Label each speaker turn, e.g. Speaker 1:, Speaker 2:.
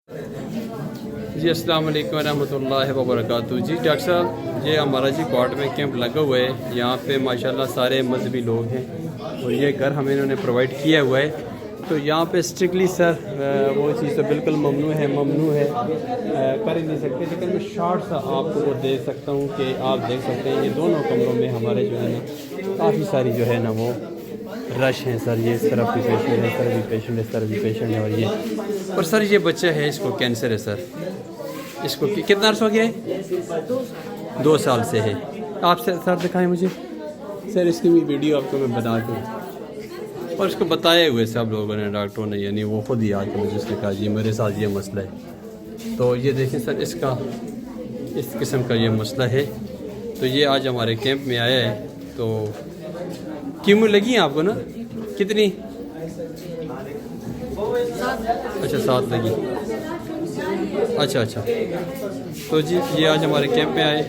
Speaker 1: جی السلام علیکم ورحمۃ اللہ وبرکاتہ۔ جی ڈاکٹر صاحب، یہ ہمارا جی کوارٹ میں کیمپ لگا ہوا ہے۔ یہاں پہ ماشاءاللہ سارے مذہبی لوگ ہیں اور یہ گھر ہمیں انہوں نے پرووائڈ کیا ہوا ہے۔ تو یہاں پہ اسٹرکٹلی سر وہ چیز تو بالکل ممنوع ہے کر ہی نہیں سکتے، لیکن میں شارٹ سا آپ کو وہ دے سکتا ہوں کہ آپ دیکھ سکتے ہیں یہ دونوں کمروں میں ہمارے جو ہے نا کافی ساری جو ہے نا وہ رش ہیں سر۔ یہ اس طرف بھی پیشنٹ ہے، اس طرف بھی پیشنٹ ہے، اس طرف بھی پیشنٹ ہے اور سر یہ بچہ ہے، اس کو کینسر ہے سر۔ اس کو کتنا عرصہ ہو گیا ہے؟ 2 سال سے ہے۔ آپ سے سر دکھائیں مجھے سر، اس کی بھی ویڈیو آپ کو میں بتا دوں، اور اس کو بتائے ہوئے سب لوگوں نے، ڈاکٹروں نے، یعنی وہ خود ہی آ کے مجھے اس نے کہا جی میرے ساتھ یہ مسئلہ ہے۔ تو یہ دیکھیں سر، اس قسم کا یہ مسئلہ ہے۔ تو یہ آج ہمارے کیمپ میں آیا ہے۔ تو کیمو لگی ہیں آپ کو نا؟ کتنی؟ اچھا 7 لگی۔ اچھا تو جی یہ آج ہمارے کیمپ میں آئے۔